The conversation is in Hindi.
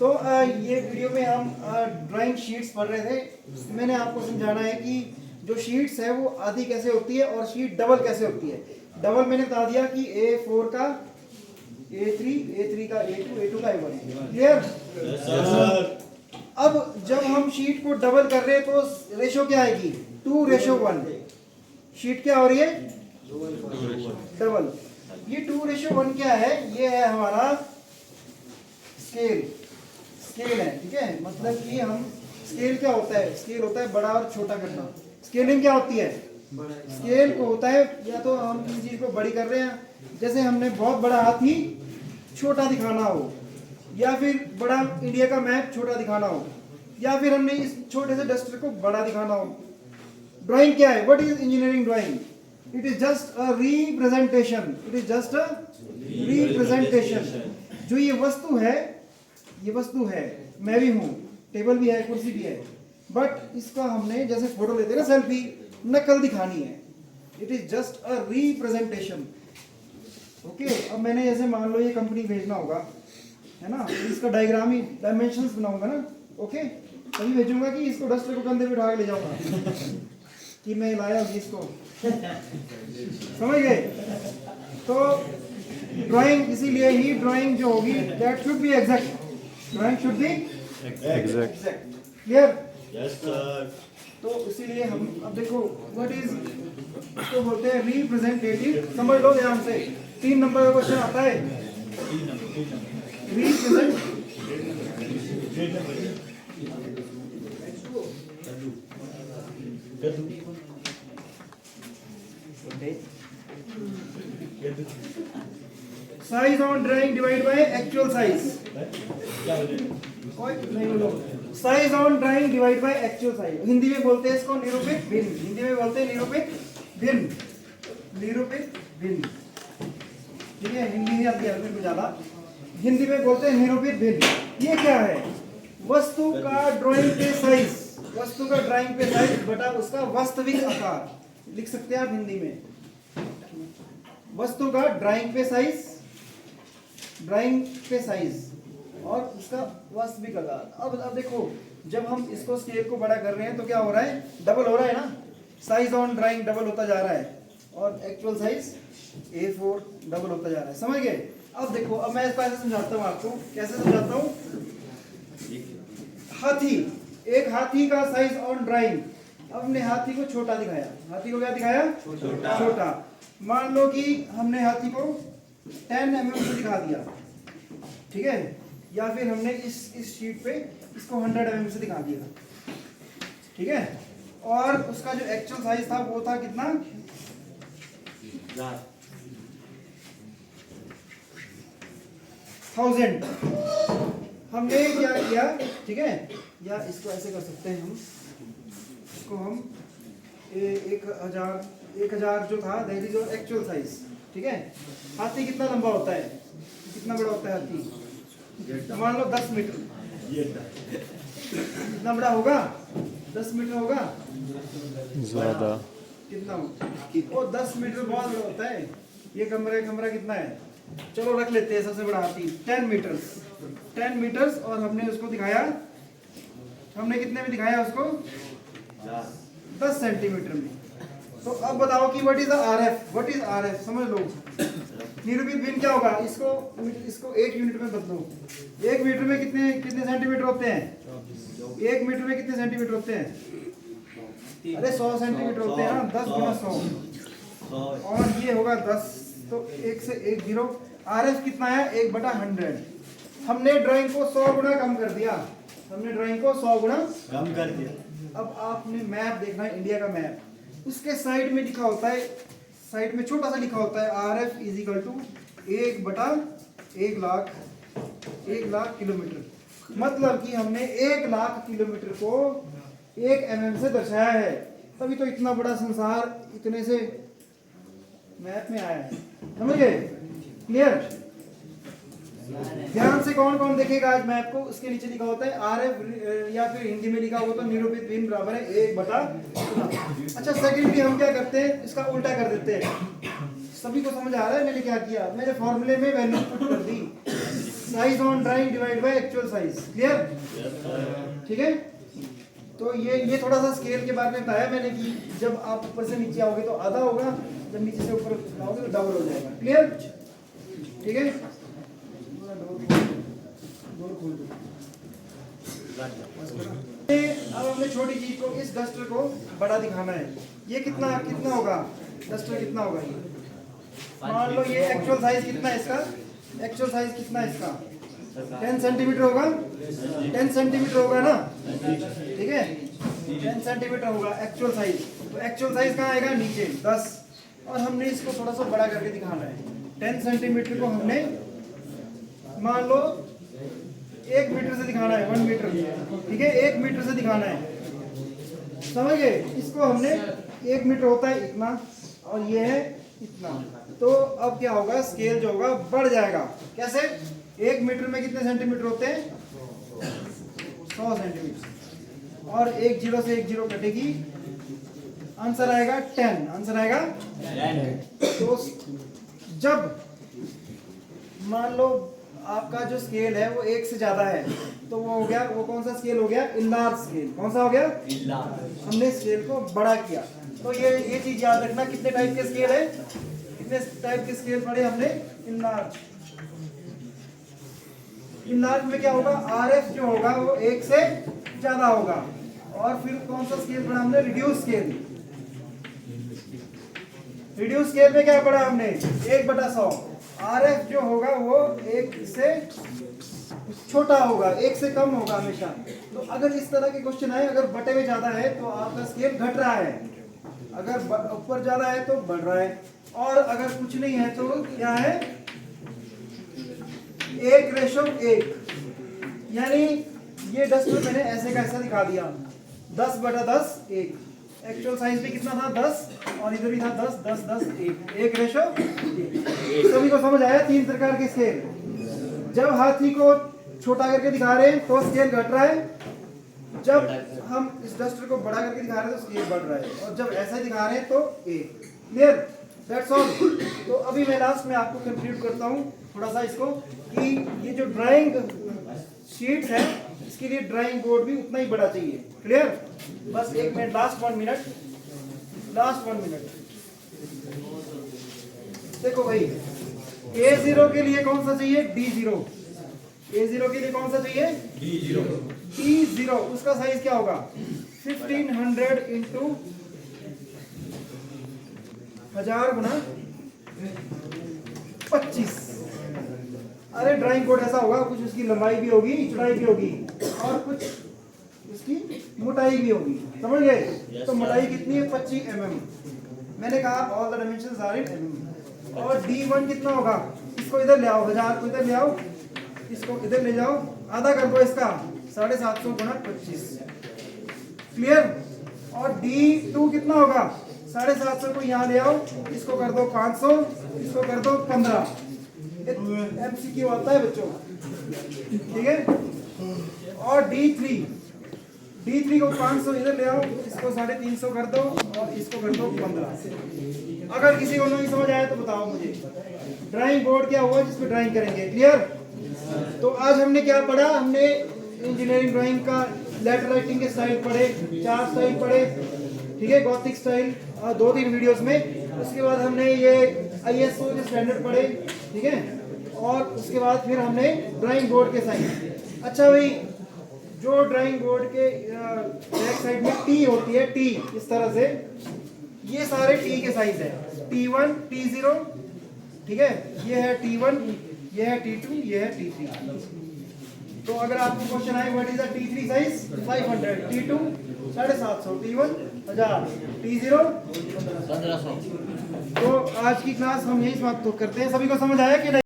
तो ये वीडियो में हम ड्राइंग शीट्स पढ़ रहे थे। मैंने आपको समझाना है कि जो शीट्स है वो आधी कैसे होती है और शीट डबल कैसे होती है। डबल मैंने बता दिया कि A4 का A3, A3 का A2, A2 का A1। क्लियर? अब जब हम शीट को डबल कर रहे हैं तो रेशो क्या आएगी? 2:1। शीट क्या हो रही है? डबल। ये 2:1 क्या है? ये है हमारा स्केल। स्केल है, ठीक है। मतलब कि हम स्केल क्या होता है? स्केल होता है बड़ा और छोटा करना। स्केलिंग क्या होती है? स्केल को होता है या तो हम किसी चीज को बड़ी कर रहे हैं, जैसे हमने बहुत बड़ा हाथी छोटा दिखाना हो, या फिर बड़ा इंडिया का मैप छोटा दिखाना हो, या फिर हमने इस छोटे से डस्टर को बड़ा दिखाना हो। ड्राइंग क्या है? What is engineering drawing? It is just a representation. It is just a representation. जो ये वस्तु है, ये वस्तु है, मैं भी हूँ, टेबल भी है, कुर्सी भी है, बट इसका हमने जैसे फोटो लेते हैं ना सेल्फी, नकल दिखानी है। It is just a representation. Okay, अब मैंने जैसे मान लो ये कंपनी भेजना होगा, है ना, तो इसका डायग्राम ही डायमेंशंस बनाऊंगा ना। ओके, तभी भेजूंगा कि इसको डस्टर को कंधे पे उठा के ले जाऊंगा कि मैं लाया हूँ इसको। समझ गए? तो ड्राइंग, इसीलिए ही ड्राइंग जो होगी that should be exact. Drawing should be exact. Clear? Yes sir. तो इसीलिए हम अब देखो व्हाट इज, तो बोलते हैं रिप्रेजेंटेटिव। समझ लो ध्यान से, 3 नंबर का क्वेश्चन आता है। Represent size on drawing divide by actual size. नहीं बोलो, size on drawing divide by actual size. Hindi में बोलते हैं इसको निरूपित भिन्न। हिंदी में बोलते हैं निरूपित भिन्न। निरूपित भिन्न, ठीक है। हिंदी नहीं आती है मेरे को ज्यादा, हिंदी में बोलते हैं निरूपित भिन्न। ये क्या है? वस्तु का ड्राइंग पे साइज, वस्तु का ड्राइंग पे साइज बटा उसका वास्तविक आकार। लिख सकते हैं आप हिंदी में, वस्तु का ड्राइंग पे साइज, ड्राइंग पे साइज और उसका वास्तविक आकार। अब देखो, जब हम इसको स्केल को बड़ा कर रहे हैं तो क्या हो रहा है? डबल हो रहा है ना। साइज ऑन ड्राइंग डबल होता जा रहा है और एक्चुअल साइज A4 डबल होता जा रहा है। समझ गए? अब देखो, अब मैं इसको ऐसे समझाता हूँ आपको। कैसे समझाता हूँ? हाथी, एक हाथी का साइज ऑन ड्राइंग। अब हमने हाथी को छोटा दिखाया। हाथी को क्या दिखाया? छोटा। मान लो कि हमने हाथी को 10 mm से दिखा दिया, ठीक है, या फिर हमने इस शीट पे इसको 100 mm से दिखा दिया, ठीक है। और उसका जो एक्चुअल साइज था वो था कितना? 1000। हमने क्या किया, ठीक है, या इसको ऐसे कर सकते हैं हम, इसको हम 1000 जो था that is your actual size, ठीक है। हाथी कितना लंबा होता है? कितना बड़ा होता है हाथी? मान लो 10 मीटर। कितना बड़ा होगा? 10 मीटर होगा ज्यादा। कितना हो? वो 10 मीटर बहुत बड़ा होता है। ये कमरा कितना है? चलो रख लेते हैं सबसे बड़ा हाथी 10 मीटर्स। 10 मीटर्स और हमने उसको दिखाया, हमने कितने में दिखाया उसको? 10 सेंटीमीटर में। तो अब बताओ कि what is RF? What is RF? समझ लो। निरूपित भिन्न क्या होगा? इसको 1 यूनिट में बदलो। 1 मीटर में कितने सेंटीमीटर होते हैं? 1 मीटर में कितने सेंटीमीटर होते हैं? अरे 100 सेंटीमीटर होते हैं ना। 10 गुना 100 और ये होगा 10, तो 1 से 1 0। RF कितना है? 1/100। हमने ड्राइंग को 100 गुना कम कर दिया। हमने ड्राइंग को 100 गुना कम कर दिया। अब आपने मैप देखना है, इंडिया का मैप, उसके साइड में लिखा होता है, साइड में छोटा सा लिखा होता है RF = 1/1 लाख किलोमीटर। मतलब कि हमने 1 लाख किलोमीटर को 1 mm से दर्शाया है। तभी तो इतना बड़ा संसार इतने से मैप में आया है। समझ गए? क्लियर? ध्यान से कौन कौन देखेगा आज मैप को? उसके नीचे लिखा होता है RF, या फिर हिंदी में लिखा हो तो निरूपित भिन्न बराबर है 1/। अच्छा, सेकेंडली हम क्या करते हैं? इसका उल्टा कर देते हैं। सभी को समझ आ रहा है मैंने क्या किया? मैंने फॉर्मूले में वैल्यू पुट कर दी। Size on drawing divide by actual size. Clear? ठीक है। तो ये थोड़ा सा स्केल के बारे में बताया मैंने कि जब आप ऊपर से नीचे आओगे तो आधा होगा, जब नीचे से ऊपर आओगे तो डबल हो जाएगा। क्लियर? ठीक है। डोर खोल दो। अब हमने छोटी चीज को, इस डस्टर को बड़ा दिखाना है। ये कितना होगा, डस्टर कितना होगा ये? मान लो ये एक्चुअल साइज कितना है इसका, एक्चुअल साइज कितना है इसका? 10 सेंटीमीटर होगा, 10 सेंटीमीटर होगा ना, ठीक है, 10 सेंटीमीटर होगा एक्चुअल साइज। तो एक्चुअल साइज कहाँ आएगा? नीचे 10। और हमने इसको थोड़ा सा बड़ा करके दिखाना है। 10 सेंटीमीटर को हमने मान लो 1 मीटर से दिखाना है, 1 मीटर, ठीक है, 1 मीटर से दिखाना है। समझ गए? इसको हमने 1 मीटर होता है इतना और ये है इतना। तो अब क्या होगा, स्केल जो होगा बढ़ जाएगा। कैसे? 1 मीटर में कितने सेंटीमीटर होते हैं? 100 सेंटीमीटर। और एक जीरो से एक जीरो कटेगी, आंसर आएगा 10। आंसर आएगा 10। तो जब मान लो आपका जो स्केल है वो 1 से ज्यादा है तो वो हो गया, वो कौन सा स्केल हो गया? Enlarge scale. कौन सा हो गया? हमने स्केल को बड़ा किया। तो ये चीज याद रखना, कितने टाइप के स्केल है, कितने टाइप के स्केल पढ़े हमने? इनलार्ज। इनलार्ज में क्या होगा? आरएफ जो होगा वो 1 से ज्यादा होगा। और फिर कौन सा स्केल पढ़ा हमने? Reduce scale. रिड्यूस स्केल में क्या पढ़ा हमने? 1/100। आरएफ जो होगा वो 1 से छोटा होगा, 1 से कम होगा हमेशा। तो अगर इस तरह के क्वेश्चन आए, अगर बटे में ज्यादा है तो आपका स्केल घट रहा है, अगर ऊपर ज्यादा है तो बढ़ रहा है, और अगर कुछ नहीं है तो क्या है? 1:1। यानी ये डस्टर मैंने ऐसे का ऐसा दिखा दिया, 10/10 1। एक्चुअल साइज भी कितना था? 10, और इधर भी था 10 10 10 1, 1:1। सभी को समझ आया? 3 प्रकार के स्केल। जब हाथी को छोटा करके दिखा रहे हैं तो स्केल घट रहा है, जब हम इस डस्टर को बड़ा करके दिखा रहे हैं तो स्केल बढ़ रहा है, और जब ऐसा दिखा रहे हैं तो 1। क्लियर? That's all. तो अभी मैं लास्ट में आपको कंक्लूड करता हूँ थोड़ा सा इसको, कि ये जो ड्राइंग शीट्स है इसके लिए ड्राइंग बोर्ड भी उतना ही बड़ा चाहिए। क्लियर? बस 1 minute, last 1 minute, last 1 minute. देखो भाई, A0 के लिए कौन सा चाहिए? D0। A0 के लिए कौन सा चाहिए? D0। उसका साइज क्या होगा? 1500 इंटू 1000 गुना 25। अरे ड्राइंग बोर्ड ऐसा होगा, कुछ उसकी लंबाई भी होगी, चौड़ाई भी होगी, और कुछ उसकी मोटाई भी होगी। समझ गए? तो मोटाई कितनी है? 25 mm। मैंने कहा all the dimensions are in mm। और D1 कितना होगा? इसको इधर ले आओ, 1000 को इधर ले आओ, इसको इधर ले जाओ, आधा कर दो इसका, 750 गुना 25। क्लियर? और D2 कितना होगा? 750 को यहाँ ले आओ, इसको कर दो 500, इसको कर दो 15। MCQ आता है बच्चों, ठीक है? और D3 को 500 इधर ले आओ, इसको 350 कर दो, और इसको कर दो 15। अगर किसी को नहीं समझ आया तो बताओ मुझे। ड्राइंग बोर्ड क्या हुआ जिसपे ड्राइंग करेंगे? क्लियर? तो आज हमने क्या पढ़ा? हमने इंजीनियरिंग ड्राइंग का लेटर राइटिंग के स्टाइल पढ़े, 4 स्टाइल पढ़े, ठीक है, गॉथिक स्टाइल, 2-3 वीडियोस में। उसके बाद हमने ये ISO के स्टैंडर्ड पढ़े, ठीक है, और उसके बाद फिर हमने ड्राइंग बोर्ड के साइज। अच्छा भाई, जो ड्राइंग बोर्ड के बैक साइड में टी होती है, टी इस तरह से, ये सारे टी के साइज है, T1 T0, ठीक है, ये है T1, ये है T2, ये है T3। तो अगर आपको क्वेश्चन आए what is the T3 size? 500, T2 750, T1 1000, T0 1500। तो आज की क्लास हम यही समाप्त करते हैं। सभी को समझ आया कि नहीं?